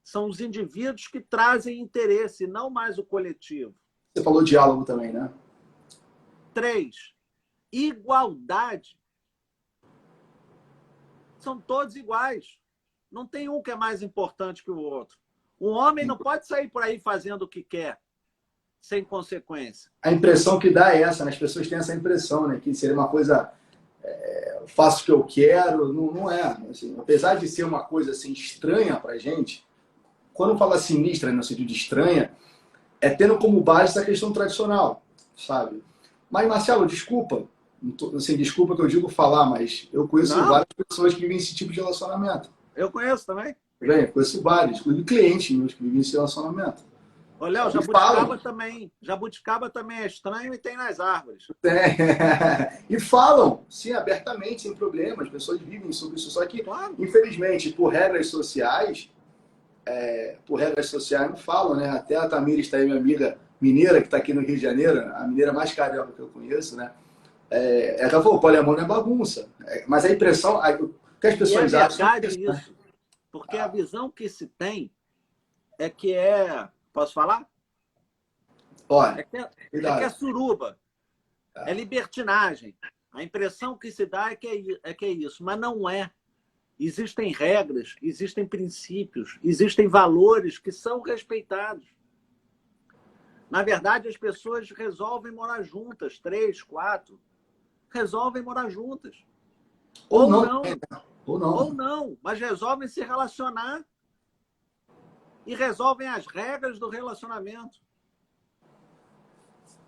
S2: são os indivíduos que trazem interesse, não mais o coletivo.
S1: Você falou diálogo também, né?
S2: 3, igualdade. São todos iguais. Não tem um que é mais importante que o outro. Um homem não pode sair por aí fazendo o que quer, sem consequência.
S1: A impressão que dá é essa, né? As pessoas têm essa impressão, né? Que seria uma coisa... faço o que eu quero. Não é. Assim, apesar de ser uma coisa assim, estranha pra gente, quando fala sinistra, no sentido de estranha, é tendo como base essa questão tradicional, sabe? Mas, Marcelo, desculpa. Assim, desculpa que eu digo falar, mas eu conheço várias pessoas que vivem esse tipo de relacionamento.
S2: Eu conheço também.
S1: Bem, conheço vários, inclusive clientes meus que vivem esse relacionamento.
S2: Ô, Léo, jabuticaba também é estranho e tem nas árvores.
S1: E falam, sim, abertamente, sem problema. As pessoas vivem sobre isso. Só que, infelizmente, por regras sociais não falam, né? Até a Tamires está aí, minha amiga mineira, que está aqui no Rio de Janeiro, a mineira mais carioca que eu conheço, né? Ela falou: poliamor não é bagunça. Mas a impressão, que as pessoas acham...
S2: É verdade isso. Porque a visão que se tem é que Posso falar?
S1: Olha,
S2: é suruba. É libertinagem. A impressão que se dá é que é isso, mas não é. existem regras, existem princípios, existem valores que são respeitados. Na verdade, as pessoas resolvem morar juntas, 3, 4, resolvem morar juntas.
S1: Ou não.
S2: Ou não, mas resolvem se relacionar e resolvem as regras do relacionamento.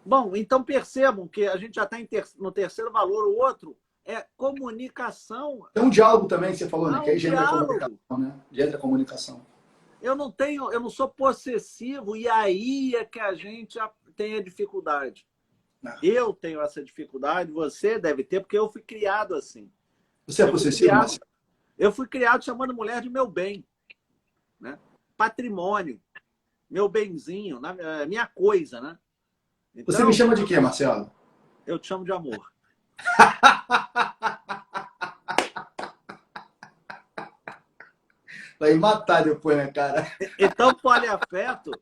S2: Bom, então percebam que a gente já está no terceiro valor. O outro é comunicação.
S1: Tem um diálogo também que você falou, né? Que aí gera
S2: diálogo.
S1: comunicação, né? Gera comunicação.
S2: Eu não sou possessivo, e aí é que a gente tem a dificuldade. Não. Eu tenho essa dificuldade, você deve ter, porque eu fui criado assim.
S1: Você é possessivo, mas...
S2: Eu fui criado chamando mulher de meu bem, né? Patrimônio, meu benzinho, minha coisa, né? Então,
S1: você me chama de quê, Marcelo?
S2: Eu te chamo de amor.
S1: Vai matar depois, né, cara?
S2: Então, poliafeto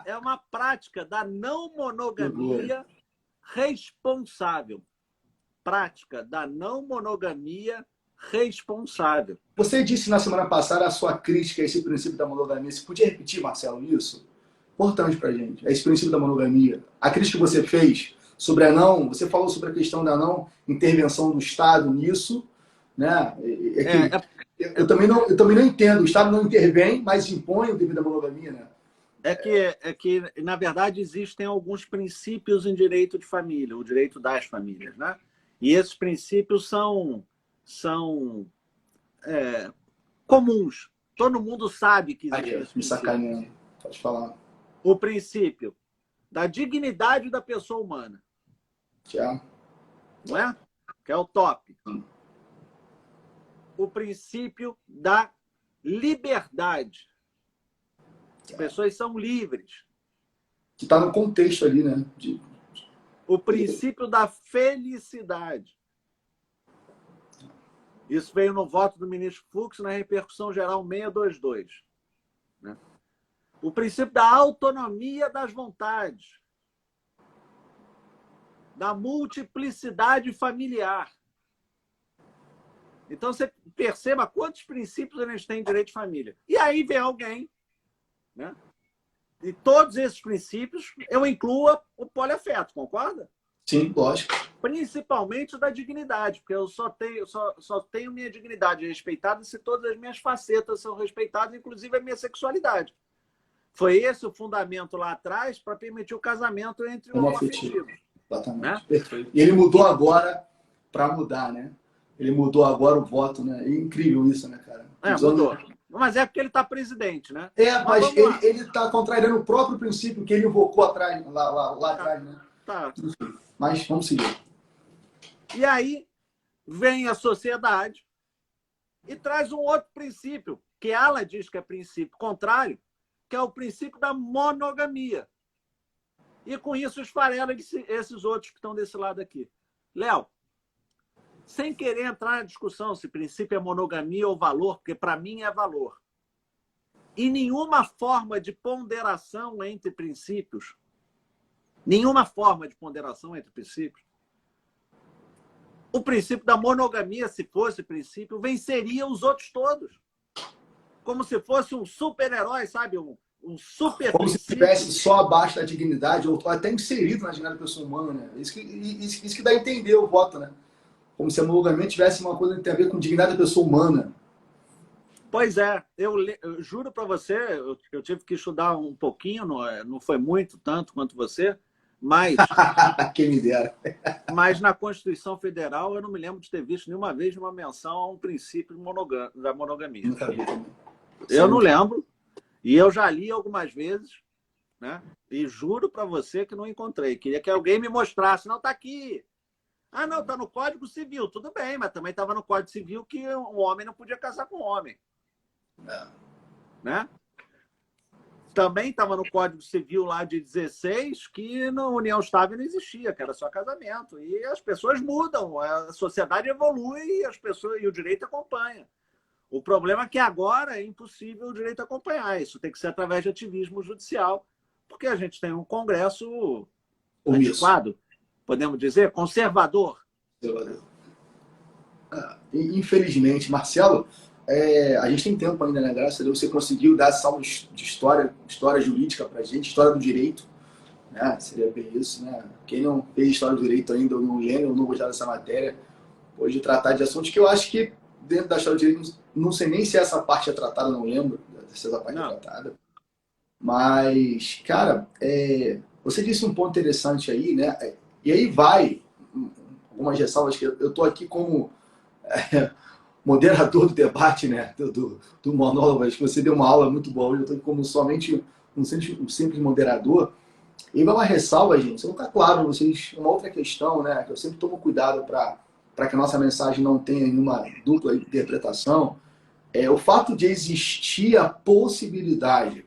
S2: é uma prática da não monogamia responsável. Prática da não monogamia responsável.
S1: Você disse na semana passada a sua crítica a esse princípio da monogamia. Você podia repetir, Marcelo, isso? Importante pra gente. Esse princípio da monogamia. A crítica que você fez sobre a não... Você falou sobre a questão da não intervenção do Estado nisso, né? Eu também não entendo. O Estado não intervém, mas impõe o devido à monogamia, né?
S2: É que, na verdade, existem alguns princípios em direito de família, o direito das famílias, né? E esses princípios são comuns. Todo mundo sabe que existe esse
S1: me sacaneando. Pode falar.
S2: O princípio da dignidade da pessoa humana. Não é? Que é o top. O princípio da liberdade. As pessoas são livres.
S1: Que está no contexto ali, né?
S2: O princípio da felicidade. Isso veio no voto do ministro Fux na repercussão geral 622. Né? O princípio da autonomia das vontades. Da multiplicidade familiar. Então, você perceba quantos princípios a gente tem em direito de família. E aí vem alguém, né? E todos esses princípios, eu incluo o poliafeto, concorda?
S1: Sim, lógico.
S2: Principalmente da dignidade, porque eu só tenho minha dignidade respeitada se todas as minhas facetas são respeitadas, inclusive a minha sexualidade. Foi esse o fundamento lá atrás para permitir o casamento entre os homoafetivos.
S1: Exatamente. Né? Perfeito. E ele mudou agora para mudar, né? Ele mudou agora o voto, né? É incrível isso, né, cara?
S2: Mudou. Mas é porque ele está presidente, né?
S1: Mas ele está contrariando o próprio princípio que ele invocou atrás, lá atrás, né?
S2: Tá.
S1: Mas vamos seguir.
S2: E aí vem a sociedade e traz um outro princípio, que ela diz que é princípio contrário, que é o princípio da monogamia. E com isso esfarela esses outros que estão desse lado aqui. Léo, sem querer entrar na discussão se princípio é monogamia ou valor, porque para mim é valor. E nenhuma forma de ponderação entre princípios, o princípio da monogamia, se fosse princípio, venceria os outros todos. Como se fosse um super-herói, sabe? Um super
S1: Como
S2: princípio.
S1: Se estivesse só abaixo da dignidade, ou até inserido na dignidade da pessoa humana, né? Isso que dá a entender o voto, né? Como se a monogamia tivesse uma coisa que tem a ver com dignidade da pessoa humana.
S2: Pois é, eu juro para você, eu tive que estudar um pouquinho, não foi muito, tanto quanto você, mas...
S1: Quem me dera.
S2: Mas na Constituição Federal eu não me lembro de ter visto nenhuma vez uma menção a um princípio da monogamia.
S1: Nunca vi também.
S2: Eu não lembro, e eu já li algumas vezes, né? E juro para você que não encontrei. Queria que alguém me mostrasse. Não, está aqui. Ah, não, está no Código Civil. Tudo bem, mas também estava no Código Civil que um homem não podia casar com um homem. Né? Também estava no Código Civil lá de 16 que na união estável não existia, que era só casamento. E as pessoas mudam, a sociedade evolui e as pessoas e o direito acompanha. O problema é que agora é impossível o direito acompanhar. Isso tem que ser através de ativismo judicial, porque a gente tem um Congresso antiquado, podemos dizer, conservador.
S1: Infelizmente, Marcelo, a gente tem tempo ainda, né? Graças a Deus você conseguiu dar essa aula de história jurídica pra gente, história do direito, né? Seria bem isso, né? Quem não fez história do direito ainda, ou não lembra, ou não gostar dessa matéria, pode tratar de assuntos que eu acho que dentro da história do direito, não sei nem se essa parte é tratada, não lembro se essa parte é
S2: Não,
S1: tratada. Mas, cara, você disse um ponto interessante aí, né? E aí vai algumas ressalvas que eu tô aqui como moderador do debate, né? Do monólogo, acho que você deu uma aula muito boa hoje, eu estou como somente um simples moderador. E vai uma ressalva, gente, se não está claro vocês, uma outra questão, né? Que eu sempre tomo cuidado para que a nossa mensagem não tenha nenhuma dupla interpretação, é o fato de existir a possibilidade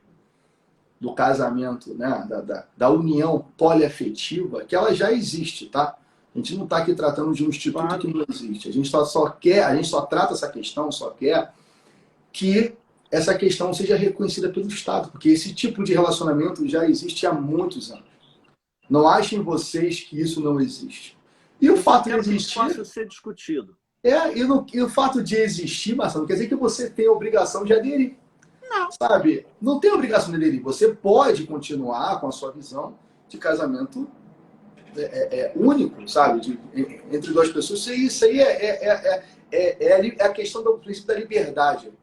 S1: do casamento, né, da união poliafetiva, que ela já existe, tá? A gente não está aqui tratando de um instituto que
S2: claro.
S1: não existe. A gente só trata essa questão, só quer que essa questão seja reconhecida pelo Estado, porque esse tipo de relacionamento já existe há muitos anos. Não achem vocês que isso não existe. E o
S2: Eu só
S1: fato de
S2: quero que isso
S1: existir
S2: possa ser discutido.
S1: e o fato de existir, Marcelo, quer dizer que você tem a obrigação de aderir.
S2: Não.
S1: Sabe? Não tem obrigação de aderir. Você pode continuar com a sua visão de casamento único, sabe? Entre duas pessoas. Isso aí é a questão do princípio da liberdade.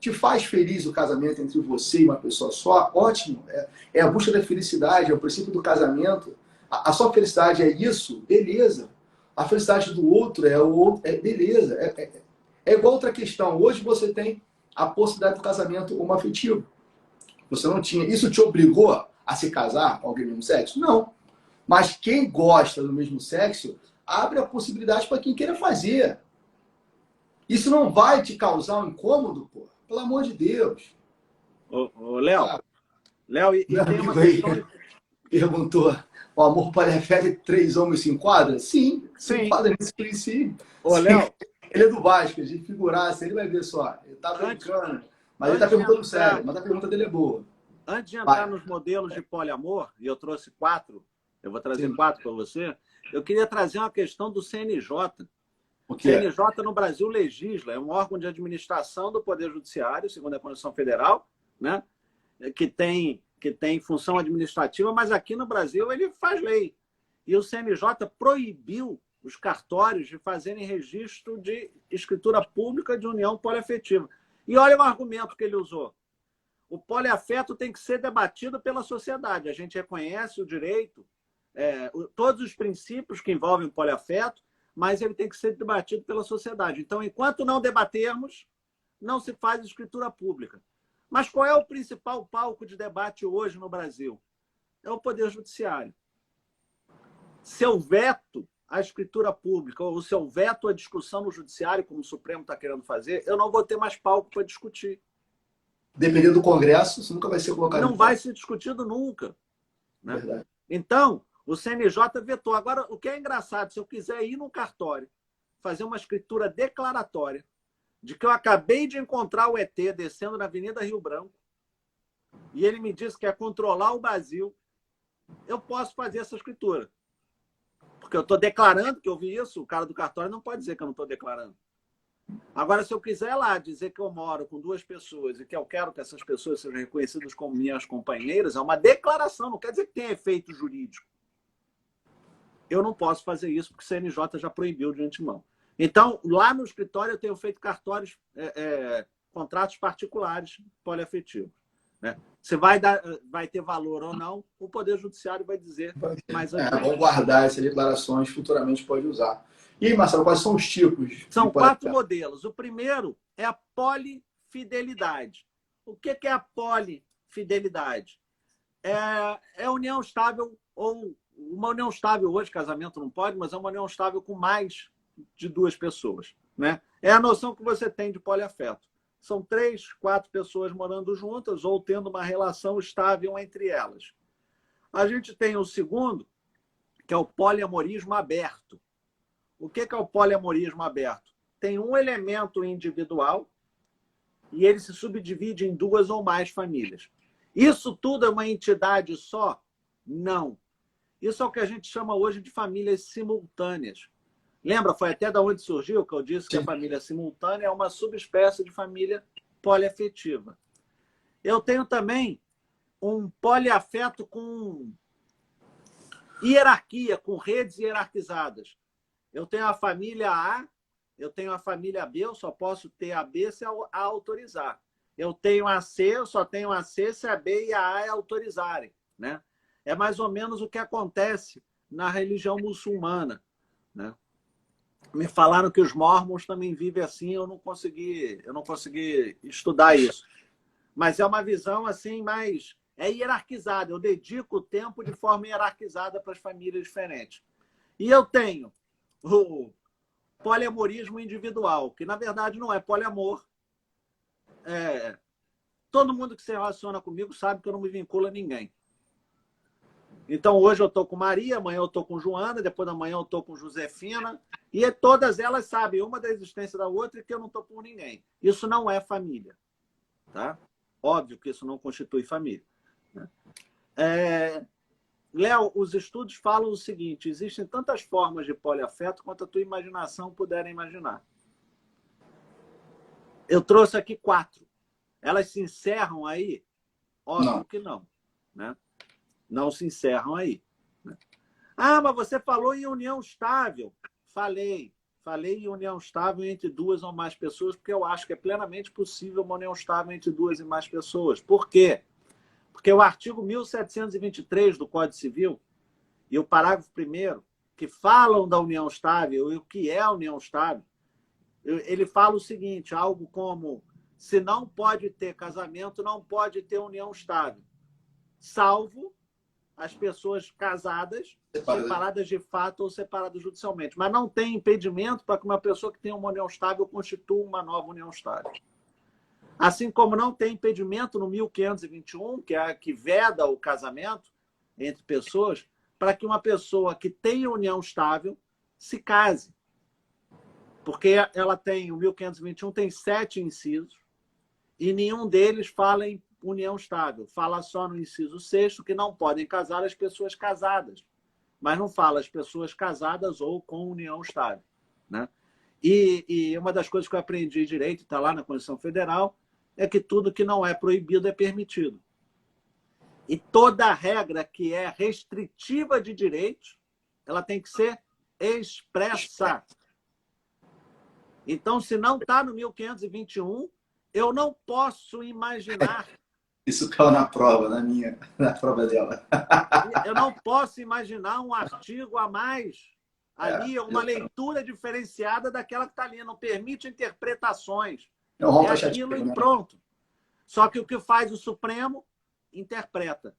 S1: Te faz feliz o casamento entre você e uma pessoa só? Ótimo. É a busca da felicidade, é o princípio do casamento. A sua felicidade é isso? Beleza. A felicidade do outro é o outro? Beleza. É igual outra questão. Hoje você tem a possibilidade do casamento homoafetivo. Você não tinha. Isso te obrigou a se casar com alguém do mesmo sexo? Não. Mas quem gosta do mesmo sexo abre a possibilidade para quem queira fazer. Isso não vai te causar um incômodo, pô? Pelo amor de Deus.
S2: Léo,
S1: Ah,
S2: Léo, e
S1: meu
S2: tem uma
S1: amigo aí
S2: questão.
S1: perguntou: o amor prefere 3 homens se enquadra? Sim, se
S2: Sim.
S1: enquadra nesse princípio.
S2: Léo,
S1: Ele é do Vasco, a gente figurasse, ele vai ver só. Ele tá
S2: antes,
S1: brincando, mas ele tá
S2: antes de
S1: perguntando sério,
S2: entrar,
S1: mas a pergunta dele é boa.
S2: antes de entrar
S1: Vai.
S2: nos modelos de poliamor, e eu trouxe 4, eu vou trazer
S1: Sim.
S2: 4 para você, eu queria trazer uma questão do CNJ.
S1: O
S2: O
S1: quê?
S2: CNJ no Brasil legisla, é um órgão de administração do Poder Judiciário, segundo a Constituição Federal, né? que tem função administrativa, mas aqui no Brasil ele faz lei. E o CNJ proibiu os cartórios de fazerem registro de escritura pública de união poliafetiva. E olha o argumento que ele usou. O poliafeto tem que ser debatido pela sociedade. A gente reconhece o direito, todos os princípios que envolvem o poliafeto, mas ele tem que ser debatido pela sociedade. Então, enquanto não debatermos, não se faz escritura pública. Mas qual é o principal palco de debate hoje no Brasil? É o Poder Judiciário. Se eu veto a escritura pública, ou se eu veto a discussão no Judiciário, como o Supremo está querendo fazer, eu não vou ter mais palco para discutir.
S1: Dependendo do Congresso, isso nunca vai ser colocado
S2: Não
S1: em
S2: vai
S1: pauta.
S2: ser discutido nunca. Né?
S1: Verdade.
S2: Então, o CNJ vetou. Agora, o que é engraçado, se eu quiser ir no cartório, fazer uma escritura declaratória de que eu acabei de encontrar o ET descendo na Avenida Rio Branco e ele me disse que é controlar o Brasil, eu posso fazer essa escritura. Porque eu estou declarando que eu vi isso, o cara do cartório não pode dizer que eu não estou declarando. Agora, se eu quiser lá dizer que eu moro com 2 pessoas e que eu quero que essas pessoas sejam reconhecidas como minhas companheiras, é uma declaração, não quer dizer que tenha efeito jurídico. Eu não posso fazer isso porque o CNJ já proibiu de antemão. Então, lá no escritório eu tenho feito cartórios, contratos particulares poliafetivos. Né? Se vai ter valor ou não, o Poder Judiciário vai dizer mais adiante.
S1: Vamos guardar essas declarações, futuramente pode usar. E aí, Marcelo, quais são os tipos de
S2: São 4
S1: poliafeto?
S2: modelos. O primeiro é a polifidelidade. O que é a polifidelidade? É união estável, ou uma união estável hoje, casamento não pode, mas é uma união estável com mais de 2 pessoas. Né? É a noção que você tem de poliafeto. São 3, 4 pessoas morando juntas ou tendo uma relação estável entre elas. A gente tem o segundo, que é o poliamorismo aberto. O que é o poliamorismo aberto? Tem um elemento individual e ele se subdivide em 2 ou mais famílias. Isso tudo é uma entidade só? Não. Isso é o que a gente chama hoje de famílias simultâneas. Lembra, foi até da onde surgiu que eu disse que a família simultânea é uma subespécie de família poliafetiva. Eu tenho também um poliafeto com hierarquia, com redes hierarquizadas. Eu tenho a família A, eu tenho a família B, eu só posso ter a B se a autorizar. Eu tenho a C, eu só tenho a C se a B e a A autorizarem, né? É mais ou menos o que acontece na religião muçulmana, né? Me falaram que os mormons também vivem assim, eu não consegui estudar isso. Mas é uma visão assim mais hierarquizada. Eu dedico o tempo de forma hierarquizada para as famílias diferentes. E eu tenho o poliamorismo individual, que na verdade não é poliamor. Todo mundo que se relaciona comigo sabe que eu não me vinculo a ninguém. Então, hoje eu estou com Maria, amanhã eu estou com Joana, depois da manhã eu estou com Josefina, e todas elas sabem uma da existência da outra e que eu não estou com ninguém. Isso não é família. Tá? Óbvio que isso não constitui família. Né? Léo, os estudos falam o seguinte: existem tantas formas de poliafeto quanto a tua imaginação puder imaginar. Eu trouxe aqui 4. Elas se encerram aí? Óbvio que não. Né? Não se encerram aí. Né? Ah, mas você falou em união estável. Falei em união estável entre 2 ou mais pessoas, porque eu acho que é plenamente possível uma união estável entre 2 e mais pessoas. Por quê? Porque o artigo 1723 do Código Civil e o parágrafo 1º, que falam da união estável e o que é a união estável, ele fala o seguinte, algo como: se não pode ter casamento, não pode ter união estável, salvo as pessoas casadas, separadas de fato ou separadas judicialmente. Mas não tem impedimento para que uma pessoa que tem uma união estável constitua uma nova união estável. Assim como não tem impedimento no 1521, que é a que veda o casamento entre pessoas, para que uma pessoa que tem união estável se case. Porque ela tem, o 1521 tem 7 incisos, e nenhum deles fala em união estável. Fala só no inciso 6º que não podem casar as pessoas casadas, mas não fala as pessoas casadas ou com união estável. Né? E uma das coisas que eu aprendi direito, está lá na Constituição Federal, é que tudo que não é proibido é permitido. E toda regra que é restritiva de direitos, ela tem que ser expressa. Então, se não está no 1521, eu não posso imaginar...
S1: Isso caiu na prova, na prova dela.
S2: Eu não posso imaginar um artigo a mais ali, uma leitura diferenciada daquela que está ali. Não permite interpretações. É aquilo e pronto. Só que o que faz o Supremo interpreta.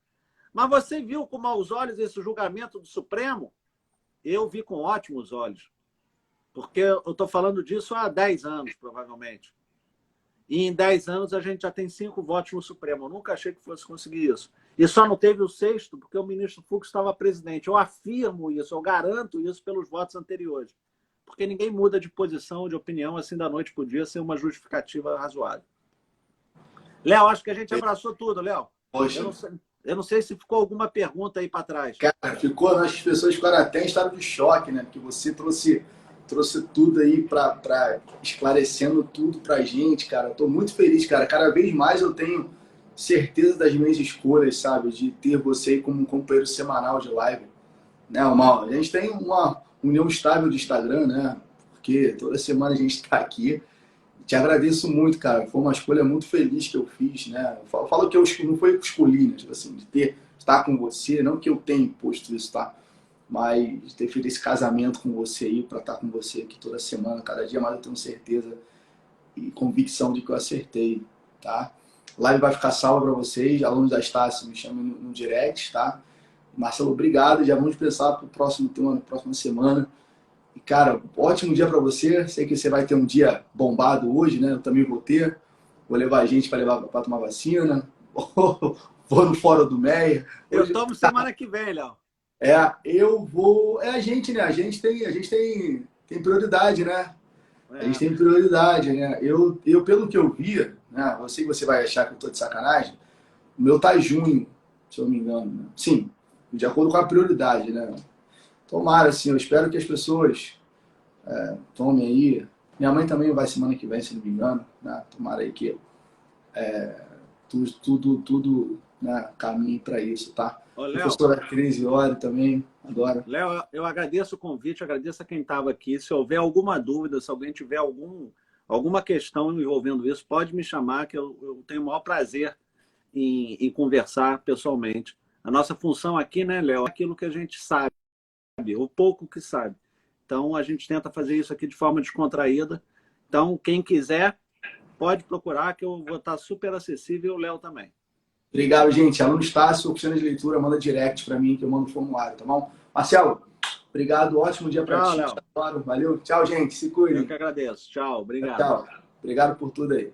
S2: Mas você viu com maus olhos esse julgamento do Supremo? Eu vi com ótimos olhos. Porque eu estou falando disso há 10 anos, provavelmente. E em 10 anos a gente já tem 5 votos no Supremo. Eu nunca achei que fosse conseguir isso. E só não teve o 6º porque o ministro Fux estava presidente. Eu afirmo isso, eu garanto isso pelos votos anteriores. Porque ninguém muda de posição, de opinião, assim da noite para o dia, sem uma justificativa razoável. Léo, acho que a gente abraçou tudo, Léo.
S1: Poxa.
S2: Eu não sei se ficou alguma pergunta aí para trás.
S1: Cara, ficou, as pessoas ficaram até em estado de choque, né? Porque você trouxe tudo aí para esclarecendo tudo pra gente, cara. Tô muito feliz, cara. Cada vez mais eu tenho certeza das minhas escolhas, sabe? De ter você aí como um companheiro semanal de live. Né, Mal? A gente tem uma união estável de Instagram, né? Porque toda semana a gente tá aqui. Te agradeço muito, cara. Foi uma escolha muito feliz que eu fiz, né? Eu falo que eu não foi que eu escolhi, né? Tipo assim, de estar com você, não que eu tenha imposto isso, tá? Mas de ter feito esse casamento com você aí, para estar com você aqui toda semana, cada dia mais eu tenho certeza e convicção de que eu acertei, tá? A live vai ficar salva para vocês, alunos da Estácio me chamam no direct, tá? Marcelo, obrigado, já vamos pensar para o próximo tema, na próxima semana. E, cara, ótimo dia para você, sei que você vai ter um dia bombado hoje, né? Eu também vou ter, vou levar a gente para tomar vacina, vou no Fórum do Meia.
S2: Eu tomo semana que vem, Léo.
S1: Eu vou... a gente, né? A gente tem prioridade, né? A gente tem prioridade, né? Eu, pelo que eu vi, né? Eu sei que você vai achar que eu tô de sacanagem. O meu tá junho, se eu não me engano. Né? Sim, de acordo com a prioridade, né? Tomara, assim, eu espero que as pessoas Tome aí. Minha mãe também vai semana que vem, se não me engano, né? Tomara aí que tudo né, caminhe para isso, tá?
S2: Ô, Léo,
S1: Professora Cris Ori também, agora.
S2: Léo, eu agradeço o convite, agradeço a quem estava aqui. Se houver alguma dúvida, se alguém tiver alguma questão envolvendo isso, pode me chamar, que eu tenho o maior prazer em conversar pessoalmente. A nossa função aqui, né, Léo, é aquilo que a gente sabe, o pouco que sabe. Então, a gente tenta fazer isso aqui de forma descontraída. Então, quem quiser, pode procurar, que eu vou estar super acessível, e o Léo também.
S1: Obrigado, gente. Aluno Estácio, oficina de leitura, manda direct para mim que eu mando o formulário, tá bom? Marcelo, obrigado. Ótimo dia para
S2: Tchau,
S1: ti.
S2: Léo.
S1: Valeu. Tchau, gente. Se
S2: Eu
S1: cuidem.
S2: que agradeço. Tchau, obrigado.
S1: Tchau. Obrigado por tudo aí.